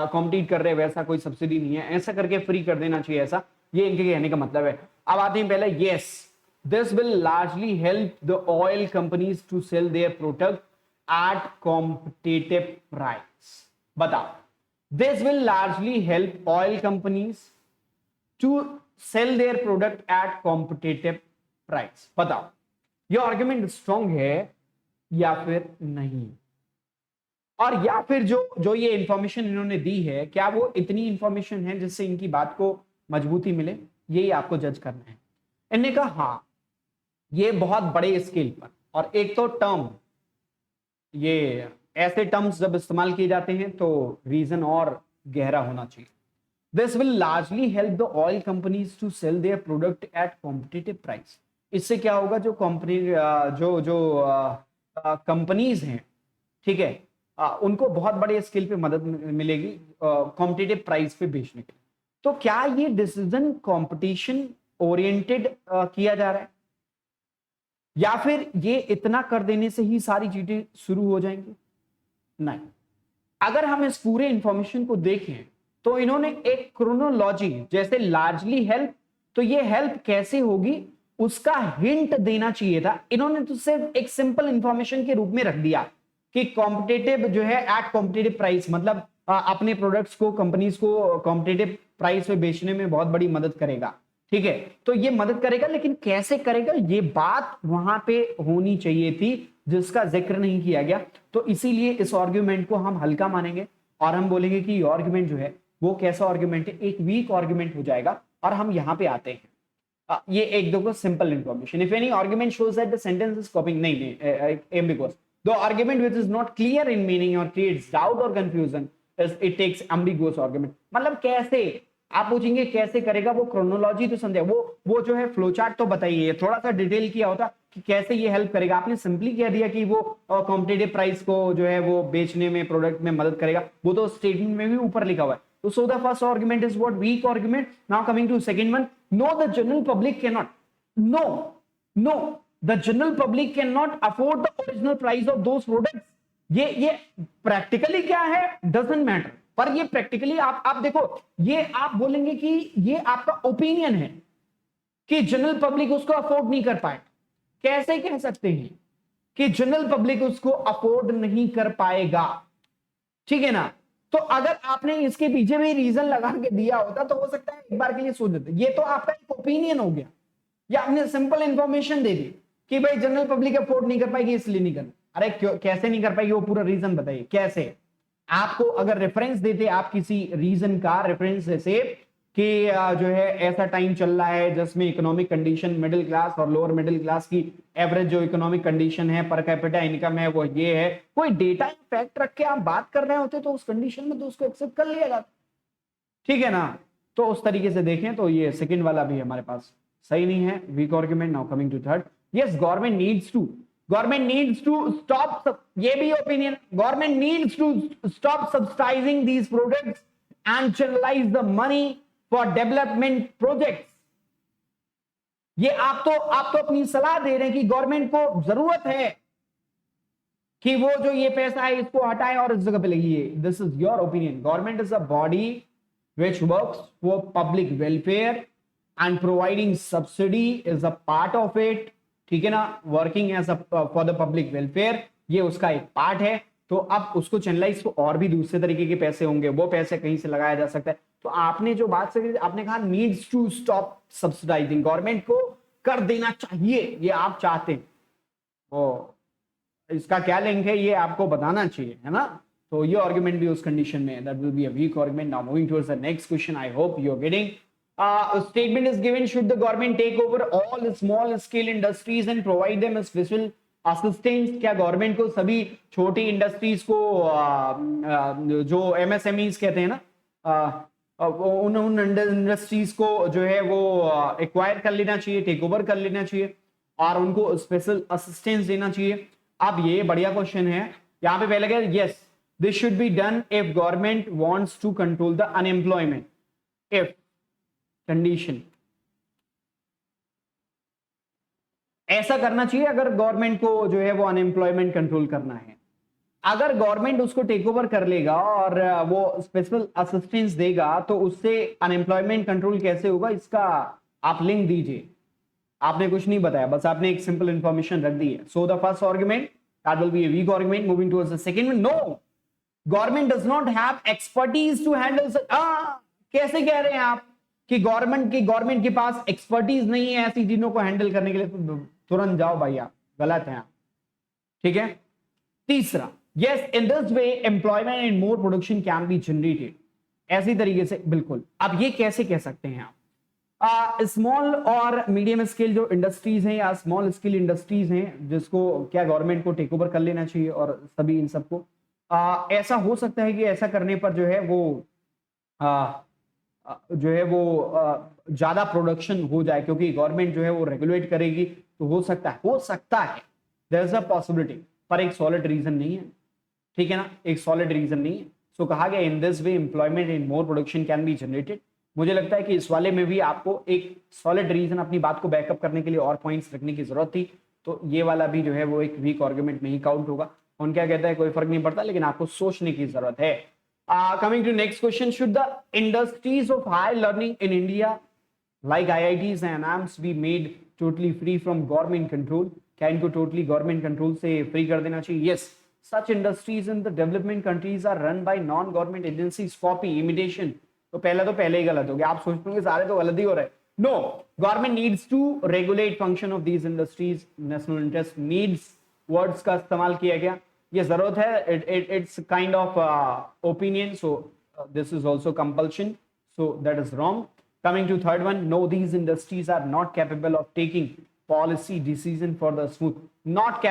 कॉम्पिटिट कर रहे हैं, वैसा कोई सब्सिडी नहीं है, ऐसा करके फ्री कर देना चाहिए, ऐसा ये इनके कहने का मतलब है। अब आते हैं पहले, yes this will largely help the oil companies to sell their product at competitive price. बताओ, this will largely help oil companies to sell their product at competitive price. बताओ ये आर्गुमेंट स्ट्रॉन्ग है या फिर नहीं, और या फिर जो जो ये इंफॉर्मेशन इन्होंने दी है क्या वो इतनी इंफॉर्मेशन है जिससे इनकी बात को मजबूती मिले, यही आपको जज करना है। इन्होंने कहा हाँ ये बहुत बड़े स्केल पर, और एक तो टर्म, ये ऐसे टर्म्स जब इस्तेमाल किए जाते हैं तो रीजन और गहरा होना चाहिए। This will largely help the oil companies to sell their product at competitive price. इससे क्या होगा, जो कंपनी जो जो कंपनीज हैं, ठीक है, उनको बहुत बड़े स्केल पे मदद मिलेगी कॉम्पिटिटिव प्राइस पे बेचने के लिए। तो क्या ये डिसीजन कंपटीशन ओरिएंटेड किया जा रहा है या फिर ये इतना कर देने से ही सारी चीजें शुरू हो जाएंगी? नहीं, अगर हम इस पूरे इंफॉर्मेशन को देखें तो इन्होंने एक क्रोनोलॉजी, जैसे लार्जली हेल्प, तो ये हेल्प कैसे होगी उसका हिंट देना चाहिए था। इन्होंने तो सिर्फ एक सिंपल इंफॉर्मेशन के रूप में रख दिया कि कॉम्पिटिटिव जो है एट कॉम्पिटिटिव प्राइस, मतलब अपने प्रोडक्ट्स को, कंपनीज को कॉम्पिटिटिव प्राइस पे बेचने में बहुत बड़ी मदद करेगा, ठीक है। तो ये मदद करेगा, लेकिन कैसे करेगा ये बात वहां पे होनी चाहिए थी जिसका जिक्र नहीं किया गया। तो इसीलिए इस आर्गुमेंट को हम हल्का मानेंगे और हम बोलेंगे कि ये आर्गुमेंट जो है वो कैसा आर्गुमेंट है, एक वीक आर्गुमेंट हो जाएगा। और हम यहां पे आते हैं, ये एक दो simple information. If any argument shows that the sentence is coping, नहीं ambiguous, the argument which is not clear in meaning और क्रिएट्स डाउट और confusion, it takes ambiguous argument. मतलब कैसे, आप पूछेंगे कैसे करेगा, वो क्रोनोलॉजी तो समझे, वो जो है फ्लो चार्ट तो बताइए, थोड़ा सा डिटेल किया होता कि कैसे ये हेल्प करेगा। आपने सिंपली कह दिया कि वो कॉम्पिटिटिव प्राइस को जो है वो बेचने में, प्रोडक्ट में मदद करेगा, वो तो स्टेटमेंट में भी ऊपर लिखा हुआ है। So the first argument is what? Weak argument. Now coming to second one. No, the general public cannot. No, the general public cannot afford the original price of those products. ये practically क्या है? Doesn't matter. पर ये practically आप देखो, ये आप बोलेंगे कि ये आपका ओपिनियन है कि जनरल पब्लिक उसको अफोर्ड नहीं कर पाए। कैसे कह सकते हैं कि जनरल पब्लिक उसको अफोर्ड नहीं कर पाएगा? ठीक है ना? तो अगर आपने इसके पीछे भी रीजन लगा के दिया होता तो हो सकता है एक बार के लिए सोच लेते। ये तो आपका एक ओपिनियन हो गया, या आपने सिंपल इंफॉर्मेशन दे दी कि भाई जनरल पब्लिक अफोर्ड नहीं कर पाएगी इसलिए नहीं करना। अरे क्यों, कैसे नहीं कर पाएगी, वो पूरा रीजन बताइए कैसे। आपको अगर रेफरेंस देते आप किसी रीजन का रेफरेंस जैसे कि जो है ऐसा टाइम चल रहा है जिसमें इकोनॉमिक कंडीशन मिडिल क्लास और लोअर मिडिल क्लास की एवरेज जो इकोनॉमिक कंडीशन है पर कैपिटा इनकम है वो ये है, कोई डेटा फैक्ट रख के आप बात कर रहे होते तो उस कंडीशन में तो उसको एक्सेप्ट कर लिया जाता। ठीक है ना? तो उस तरीके से देखें तो ये सेकंड वाला भी हमारे पास सही नहीं है, weak argument. Now coming to third, yes government needs to stop, ये भी opinion, government needs to stop subsidizing these products and channelize the money for development projects. ये आप तो अपनी सलाह दे रहे हैं कि गवर्नमेंट को जरूरत है कि वो जो ये पैसा है इसको हटाए और इस जगह पे लगी है। This is your opinion. Government is a body which works for public welfare and providing subsidy is a part of it। ठीक है ना? Working as for the public welfare, ये उसका एक पार्ट है। तो अब उसको चैनलाइज को और भी दूसरे तरीके के पैसे होंगे, वो पैसे कहीं से लगाया जा सकता है। तो आपने जो बात करी, आपने कहा needs to stop subsidizing, government को कर देना चाहिए, ये आप चाहते हैं। तो इसका क्या लिंक है ये आपको बताना चाहिए, है ना? तो ये आर्गुमेंट भी उस कंडीशन में, that will be a weak argument। Now moving towards the next question, I hope you're getting। A statement is given, should the government take over all small scale industries and provide them a special assistance? क्या government को सभी छोटी industries को जो MSMEs कहते हैं ना, उन इंडस्ट्रीज को जो है वो एक्वायर कर लेना चाहिए, टेक ओवर कर लेना चाहिए और उनको स्पेशल असिस्टेंस देना चाहिए? अब ये बढ़िया क्वेश्चन है। यहाँ पे पहले क्या, yes this should be done if government wants to control the unemployment। if condition, ऐसा करना चाहिए अगर गवर्नमेंट को जो है वो अनएम्प्लॉयमेंट कंट्रोल करना है। अगर गवर्नमेंट उसको टेक ओवर कर लेगा और वो स्पेशल असिस्टेंस देगा तो उससे अनएम्प्लॉयमेंट कंट्रोल कैसे होगा, इसका आप लिंक दीजिए। आपने कुछ नहीं बताया, बस आपने एक सिंपल इंफॉर्मेशन रख दी है। So the first argument that will be a weak argument। moving towards the second one, no government does not have expertise to handle such। कैसे कह रहे हैं आप कि गवर्नमेंट के पास एक्सपर्टीज नहीं है ऐसी चीजों को हैंडल करने के लिए? तो तुरंत जाओ भाई, आप गलत हैं आप। ठीक है। तीसरा, yes in this way employment and more production can be generated. ऐसी तरीके से, बिल्कुल। अब ये कैसे कह सकते हैं आप? स्मॉल और मीडियम स्केल जो इंडस्ट्रीज हैं या स्मॉल स्केल इंडस्ट्रीज हैं जिसको क्या गवर्नमेंट को टेक ओवर कर लेना चाहिए और सभी इन सबको ऐसा हो सकता है कि ऐसा करने पर जो है वो ज्यादा प्रोडक्शन हो जाए, क्योंकि गवर्नमेंट जो है वो रेगुलेट करेगी। तो हो सकता है देयर इज अ पॉसिबिलिटी, पर एक सॉलिड रीजन नहीं है। ठीक है ना? एक सॉलिड रीजन नहीं है। सो कहा गया in this way employment in more production can be generated. मुझे लगता है कि इस वाले में भी आपको एक सॉलिड रीजन अपनी बात को बैकअप करने के लिए और पॉइंट्स रखने की जरूरत थी। तो ये वाला भी जो है वो एक वीक आर्गुमेंट में ही काउंट होगा। उन क्या कहता है कोई फर्क नहीं पड़ता, लेकिन आपको सोचने की जरूरत है। Coming to next question, should the industries of high learning in India like IITs and NIMS be made totally free from government control? क्या इनको टोटली गवर्नमेंट कंट्रोल से फ्री कर देना चाहिए? Yes, such industries in the development countries are run by non government agencies. Copy, imitation, तो पहले ही गलत हो गया। आप सोचते होंगे सारे तो गलत ही हो रहे। No, government needs to regulate function of these industries. National interest needs words का इस्तेमाल किया गया, ये जरूरत है। It's kind of opinion, so this is also compulsion, so that is wrong. Coming to third one, no these industries are not capable of taking policy decision for the smooth. Not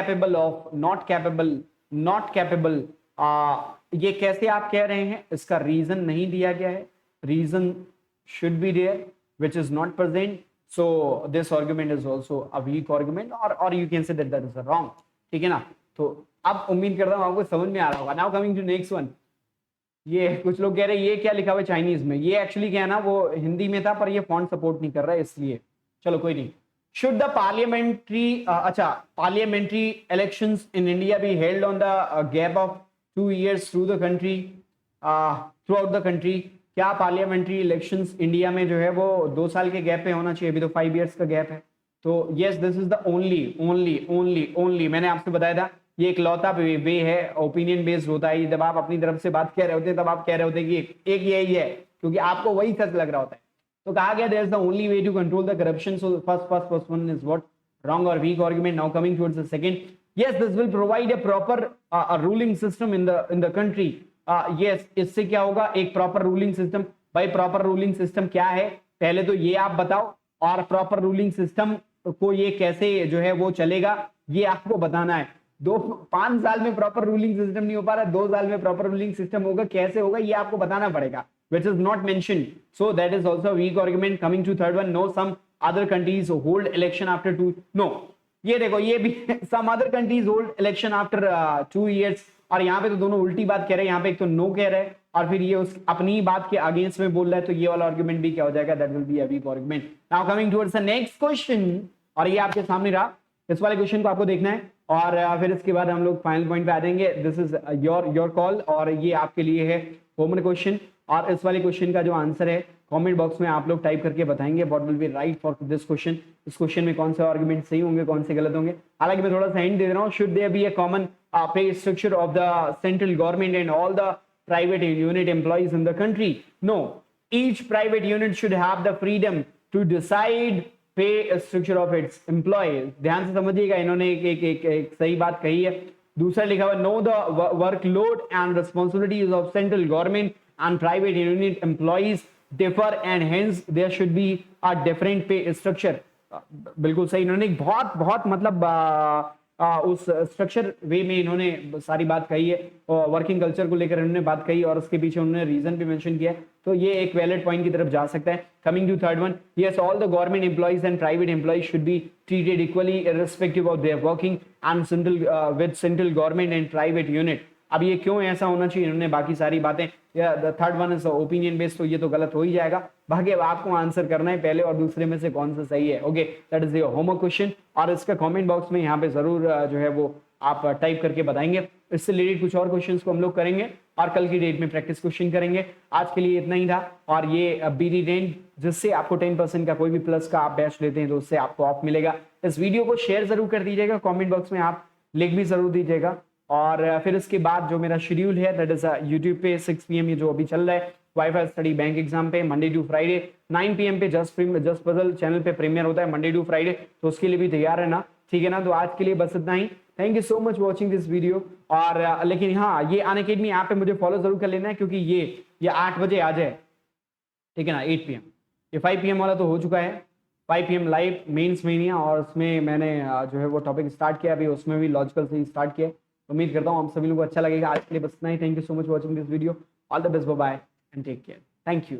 capable, ये कैसे आप कह रहे हैं? इसका reason नहीं दिया गया है। Reason should be there, which is not present. So this argument is also a weak argument, or you can say that is wrong. ठीक है ना? तो अब उम्मीद करता हूँ आपको समझ में आ रहा होगा। Now coming to next one, ये कुछ लोग कह रहे हैं ये क्या लिखा हुआ है चाइनीज में। ये एक्चुअली क्या है ना, वो हिंदी में था पर ये फॉन्ट सपोर्ट नहीं कर रहा है, इसलिए चलो कोई नहीं। Should the parliamentary elections in India be held on the gap of 2 years through the country? Through out the country. क्या पार्लियामेंट्री इलेक्शंस इंडिया में जो है वो 2 साल के गैप पे होना चाहिए? अभी तो 5 इयर्स का गैप है। तो yes, this is the only मैंने आपसे बताया था, ये एक लौता वे है, ओपिनियन बेस्ड होता है। जब आप अपनी तरफ से बात कह रहे होते हैं तब आप कह रहे होते हैं कि एक यही है, क्योंकि आपको वही सच लग रहा होता है। तो कहा गया there is the only way to control the corruption, so first one is what? wrong or weak argument. Now coming towards the second, yes, this will provide a proper ruling system in the country. Yes, इससे क्या होगा? एक proper ruling system। भाई proper ruling system क्या है, पहले तो ये आप बताओ, और proper ruling system को ये कैसे जो है वो चलेगा, ये आपको बताना है। 5 साल में proper ruling system नहीं हो पा रहा, 2 साल में proper ruling system होगा, कैसे होगा ये आपको बताना पड़ेगा, which is not mentioned. So that is also a weak argument. Coming to third one, no, some other countries hold election after 2, no, ये देखो ये भी some other countries hold election after 2 years, और यहाँ पे तो दोनों उल्टी बात कह रहे हैं। यहाँ पे एक तो नो कह रहे हैं और फिर ये उस अपनी बात के अगेंस्ट में बोल रहा है, तो ये वाला आर्गुमेंट भी क्या हो जाएगा? That will be a weak argument. Now coming towards the next question, और ये आपके सामने रहा, इस वाले क्वेश्चन को आपको देखना है और फिर इसके बाद हम लोग फाइनल पॉइंट पे आ जाएंगे। दिस इज योर कॉल, और ये आपके लिए है होमवर्क क्वेश्चन, और इस वाले क्वेश्चन का जो आंसर है कमेंट बॉक्स में आप लोग टाइप करके बताएंगे what will be right for this question. इस क्वेश्चन में कौन से आर्गुमेंट सही होंगे, कौन से गलत होंगे। हालांकि मैं थोड़ा सा हिंट दे रहा हूँ, should there be a common pay structure of the central government and all the private unit employees in the country? No, each private unit should have the freedom to decide pay structure of its employees. ध्यान से समझिएगा, इन्होंने एक सही बात कही है। दूसरा लिखा हुआ, know the workload and responsibilities of central government and private unit employees differ and hence there should be a different pay structure। बिल्कुल सही, इन्होंने बहुत मतलब उस स्ट्रक्चर वे में इन्होंने सारी बात कही है, और वर्किंग कल्चर को लेकर इन्होंने बात कही और उसके पीछे उन्होंने रीजन भी मेंशन किया है, तो ये एक वैलिड पॉइंट की तरफ जा सकता है। Coming to third one, yes, all the government employees and private employees should be treated equally irrespective of their working and with central government and private unit. अब ये क्यों ऐसा होना चाहिए, इन्होंने बाकी सारी बातें, third one is opinion based, तो ये तो गलत हो ही जाएगा। बाकी अब आपको आंसर करना है पहले और दूसरे में से कौन सा सही है। Okay, that is your homework question, और इसका कमेंट बॉक्स में यहाँ पे जरूर जो है वो आप टाइप करके बताएंगे। इससे रिलेटेड कुछ और क्वेश्चंस को हम लोग करेंगे और कल की डेट में प्रैक्टिस क्वेश्चन करेंगे। आज के लिए इतना ही था, और ये बीडी टेन जिससे आपको 10% का कोई भी प्लस का आप बैच लेते हैं तो उससे आपको ऑफ मिलेगा। इस वीडियो को शेयर जरूर कर दीजिएगा, कॉमेंट बॉक्स में आप लिख भी जरूर दीजिएगा, और फिर इसके बाद जो मेरा शेड्यूल है दैट इज यूट्यूब पे 6 PM ये जो अभी चल रहा है वाईफाई स्टडी बैंक एग्जाम पे, मंडे टू फ्राइडे 9 PM पे जस्ट पजल चैनल पे प्रीमियर होता है मंडे टू फ्राइडे, तो उसके लिए भी तैयार है ना, ठीक है ना। तो आज के लिए बस इतना ही, thank you so much watching this video. और लेकिन हाँ, ये अनअकैडमी ऐप पे मुझे फॉलो जरूर कर लेना है, क्योंकि ये 8 बजे आ जाए, ठीक है ना, 8 PM। ये 5 PM वाला तो हो चुका है, 5 PM लाइव मेंस मेनिया, और उसमें मैंने जो है वो टॉपिक स्टार्ट किया अभी, उसमें भी लॉजिकल से ही स्टार्ट किया। उम्मीद करता हूँ आप सभी लोगों को अच्छा लगेगा। आज के लिए बस इतना ही, thank you so much watching this video, all the best, bye bye and take care, thank you.